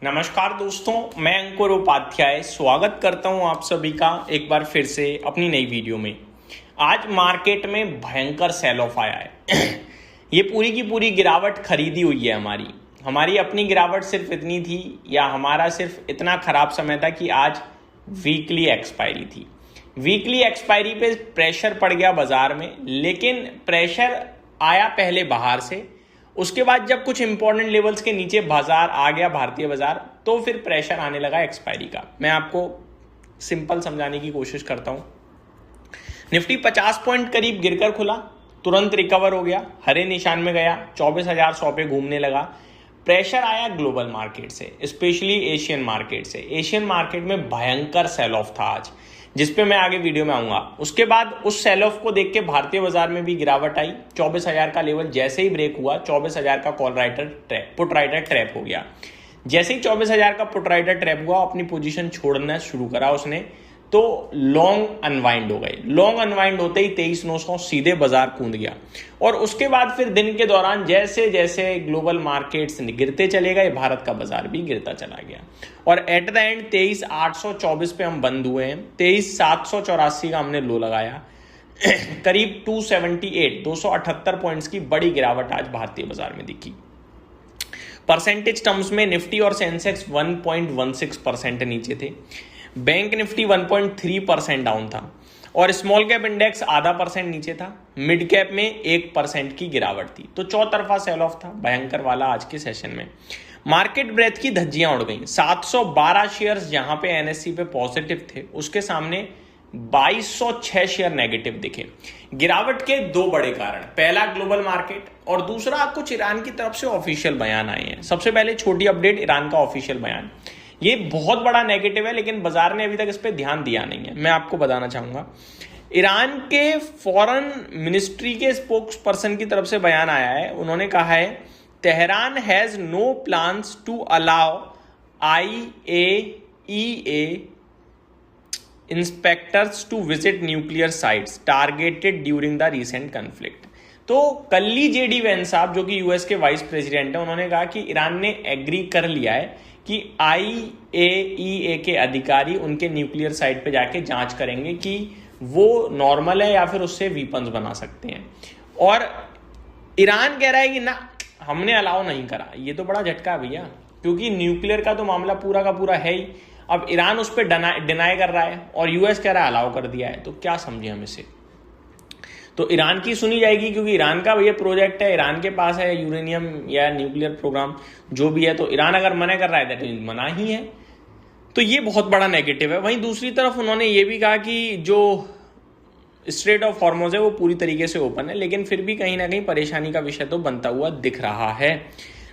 नमस्कार दोस्तों, मैं अंकुर उपाध्याय स्वागत करता हूं आप सभी का एक बार फिर से अपनी नई वीडियो में। आज मार्केट में भयंकर सेल ऑफ आया है। ये पूरी की पूरी गिरावट खरीदी हुई है। हमारी अपनी गिरावट सिर्फ इतनी थी या हमारा सिर्फ इतना खराब समय था कि आज वीकली एक्सपायरी थी। वीकली एक्सपायरी पे प्रेशर पड़ गया बाजार में, लेकिन प्रेशर आया पहले बाहर से, उसके बाद जब कुछ इंपॉर्टेंट लेवल्स के नीचे बाजार आ गया भारतीय बाजार, तो फिर प्रेशर आने लगा एक्सपायरी का। मैं आपको सिंपल समझाने की कोशिश करता हूं। निफ्टी 50 पॉइंट करीब गिरकर खुला, तुरंत रिकवर हो गया, हरे निशान में गया, 24,100 पे घूमने लगा। प्रेशर आया ग्लोबल मार्केट से, स्पेशली एशियन मार्केट से। एशियन मार्केट में भयंकर सेल ऑफ था आज, जिसपे मैं आगे वीडियो में आऊंगा। उसके बाद उस सेल ऑफ को देख के भारतीय बाजार में भी गिरावट आई। 24,000 का लेवल जैसे ही ब्रेक हुआ, 24,000 का call writer put writer trap हो गया। जैसे ही 24,000 का पुट राइटर ट्रैप हुआ, अपनी पोजीशन छोड़ना शुरू करा उसने, तो लॉन्ग अनवाइंड हो गए। लॉन्ग अनवाइंड होते ही 23,900 सीधे बाजार कूद गया। और उसके बाद फिर दिन के दौरान जैसे जैसे ग्लोबल मार्केट्स गिरते चले गए, भारत का बाजार भी गिरता चला गया। और एट द एंड 23,824 पे हम बंद हुए हैं। 23,784 का हमने लो लगाया। करीब 278 पॉइंट्स की बड़ी गिरावट आज भारतीय बाजार में दिखी। परसेंटेज टर्म्स में निफ्टी और सेंसेक्स 1.16% नीचे थे। बैंक निफ्टी 1.3% डाउन था और स्मॉल कैप इंडेक्स आधा % नीचे था। मिड कैप में 1% की गिरावट थी। तो चौतरफा सेल ऑफ था भयंकर वाला आज के सेशन में। मार्केट ब्रेथ की धज्जियां उड़ गई। 712 शेयर्स जहां पे एनएससी पे पॉजिटिव थे, उसके सामने 2206 शेयर नेगेटिव दिखे। गिरावट के दो बड़े कारण, पहला ग्लोबल मार्केट और दूसरा कुछ ईरान की तरफ से ऑफिशियल बयान आए हैं। सबसे पहले छोटी अपडेट, ईरान का ऑफिशियल बयान ये बहुत बड़ा नेगेटिव है, लेकिन बाजार ने अभी तक इस पर ध्यान दिया नहीं है। मैं आपको बताना चाहूंगा, ईरान के फॉरेन मिनिस्ट्री के स्पोक्स पर्सन की तरफ से बयान आया है। उन्होंने कहा है, Tehran has no plans to allow IAEA inspectors to visit nuclear sites targeted during the recent conflict. तो कल्ली JD वैंस साहब, जो कि यूएस के वाइस प्रेसिडेंट है, उन्होंने कहा कि ईरान ने एग्री कर लिया है कि IAEA के अधिकारी उनके न्यूक्लियर साइट पे जाके जांच करेंगे कि वो नॉर्मल है या फिर उससे वीपन्स बना सकते हैं। और ईरान कह रहा है कि ना, हमने अलाउ नहीं करा। ये तो बड़ा झटका है भैया, क्योंकि न्यूक्लियर का तो मामला पूरा का पूरा है ही। अब ईरान उस पर डिनाई कर रहा है और यूएस कह रहा है अलाउ कर दिया है। तो क्या समझे हम इसे? तो ईरान की सुनी जाएगी, क्योंकि ईरान का ये प्रोजेक्ट है, ईरान के पास है यूरेनियम या न्यूक्लियर प्रोग्राम जो भी है। तो ईरान अगर मना कर रहा है तो मना ही है। तो ये बहुत बड़ा नेगेटिव है। वहीं दूसरी तरफ उन्होंने ये भी कहा कि जो स्ट्रेट ऑफ हॉर्मुज़ है वो पूरी तरीके से ओपन है, लेकिन फिर भी कहीं ना कहीं परेशानी का विषय तो बनता हुआ दिख रहा है।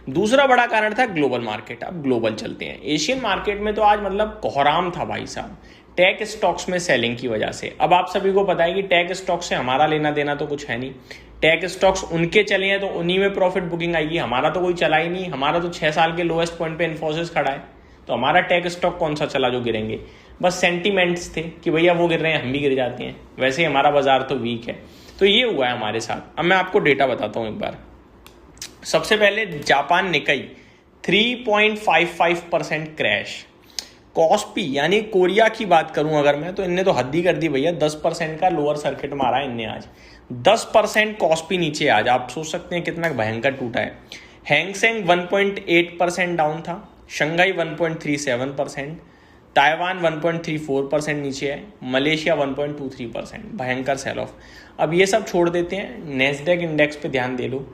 दूसरा बड़ा कारण था ग्लोबल मार्केट। अब ग्लोबल चलते हैं। एशियन मार्केट में तो आज मतलब कोहराम था भाई साहब, टेक स्टॉक्स में सेलिंग की वजह से। अब आप सभी को पता है कि टेक स्टॉक से हमारा लेना देना तो कुछ है नहीं। टेक स्टॉक्स उनके चले हैं तो उन्हीं में प्रॉफिट बुकिंग आएगी, हमारा तो कोई चला ही नहीं। हमारा तो 6 साल के लोएस्ट पॉइंट पे इन्फोसिस खड़ा है, तो हमारा टेक स्टॉक कौन सा चला जो गिरेंगे? बस सेंटीमेंट्स थे कि भैया वो गिर रहे हैं, हम भी गिर जाते हैं। वैसे ही हमारा बाजार तो वीक है। तो ये हुआ है हमारे साथ। अब मैं आपको डेटा बताता हूँ एक बार। सबसे पहले जापान निकाई 3.55% क्रैश। कॉस्पी यानी कोरिया की बात करूं अगर मैं, तो इनने तो हद ही कर दी भैया। 10% का लोअर सर्किट मारा है इनने आज। 10% कॉस्पी नीचे आज। आप सोच सकते हैं कितना भयंकर टूटा है। हैंगसेंग 1.8% डाउन था। शंघाई 1.37%, ताइवान 1.34% नीचे है। मलेशिया 1.23%। भयंकर सेल ऑफ। अब ये सब छोड़ देते हैं, नेस्डेक इंडेक्स पे ध्यान दे लो।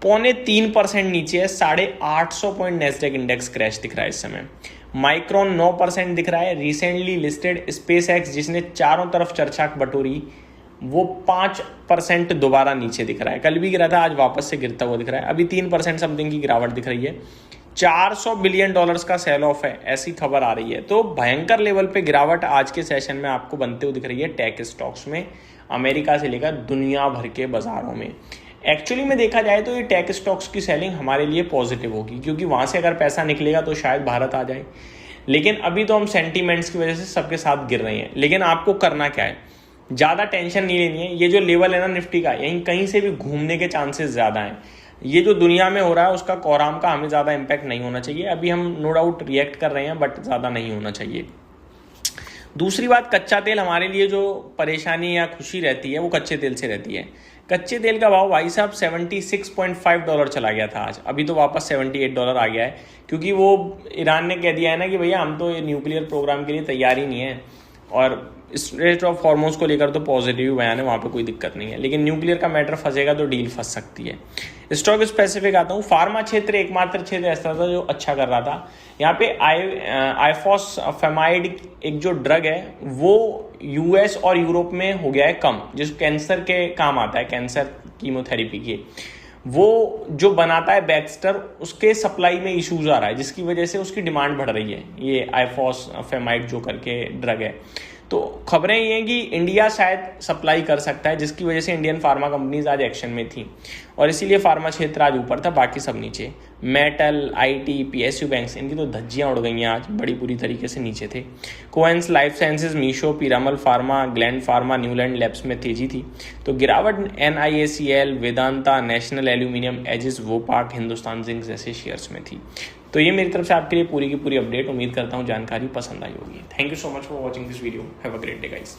0.3% नीचे है। 850 पॉइंट नेस्डेक इंडेक्स क्रैश दिख रहा है इस समय। माइक्रॉन 9% दिख रहा है। रिसेंटली लिस्टेड स्पेस एक्स, जिसने चारों तरफ चर्चा बटोरी, वो 5% दोबारा नीचे दिख रहा है। कल भी गिरा था, आज वापस से गिरता हुआ दिख रहा है। अभी 3% समथिंग की गिरावट दिख रही है। $400 बिलियन का सेल ऑफ है, ऐसी खबर आ रही है। तो भयंकर लेवल पे गिरावट आज के सेशन में आपको बनते हुए दिख रही है टेक स्टॉक्स में, अमेरिका से लेकर दुनिया भर के बाजारों में। एक्चुअली में देखा जाए तो ये टेक स्टॉक्स की सेलिंग हमारे लिए पॉजिटिव होगी, क्योंकि वहाँ से अगर पैसा निकलेगा तो शायद भारत आ जाए। लेकिन अभी तो हम सेंटीमेंट्स की वजह से सबके साथ गिर रहे हैं। लेकिन आपको करना क्या है, ज़्यादा टेंशन नहीं लेनी है। ये जो लेवल है ना निफ्टी का, यहीं कहीं से भी घूमने के चांसेस ज़्यादा हैं। ये जो दुनिया में हो रहा है उसका कोराम का हमें ज़्यादा इम्पैक्ट नहीं होना चाहिए। अभी हम नो डाउट रिएक्ट कर रहे हैं, बट ज़्यादा नहीं होना चाहिए। दूसरी बात, कच्चा तेल हमारे लिए जो परेशानी या खुशी रहती है वो कच्चे तेल से रहती है। कच्चे तेल का भाव भाई साहब $76.5 चला गया था आज, अभी तो वापस $78 आ गया है, क्योंकि वो ईरान ने कह दिया है ना कि भैया हम तो ये न्यूक्लियर प्रोग्राम के लिए तैयार ही नहीं है, और स्ट्रेट ऑफ हॉर्मोन्स को लेकर तो पॉजिटिव बयान है, वहाँ पे कोई दिक्कत नहीं है, लेकिन न्यूक्लियर का मैटर फंसेगा तो डील फंस सकती है। स्टॉक स्पेसिफिक आता हूँ। फार्मा क्षेत्र एकमात्र क्षेत्र ऐसा था जो अच्छा कर रहा था। यहाँ पे आइफॉसफेमाइड एक जो ड्रग है वो यूएस और यूरोप में हो गया है कम, जिस कैंसर के काम आता है, कैंसर कीमोथेरेपी के, वो जो बनाता है बैक्स्टर, उसके सप्लाई में इश्यूज आ रहा है, जिसकी वजह से उसकी डिमांड बढ़ रही है, ये आइफॉसफेमाइड जो करके ड्रग है। तो खबरें ये हैं कि इंडिया शायद सप्लाई कर सकता है, जिसकी वजह से इंडियन फार्मा कंपनीज आज एक्शन में थी, और इसीलिए फार्मा क्षेत्र आज ऊपर था, बाकी सब नीचे। मेटल, आईटी, पीएसयू बैंक्स, इनकी तो धज्जियां उड़ गई हैं आज, बड़ी बुरी तरीके से नीचे थे। Cohance life sciences, Meesho, Piramal pharma, Gland pharma, Neuland labs में तेजी थी। तो गिरावट NIACL, Vedanta, national aluminium, Aegis, Vopak, Hindustan zinc जैसे शेयर्स में थी। तो ये मेरी तरफ से आपके लिए पूरी की पूरी अपडेट। उम्मीद करता हूँ जानकारी पसंद आई होगी। Thank you so much for watching this video. Have a great day guys.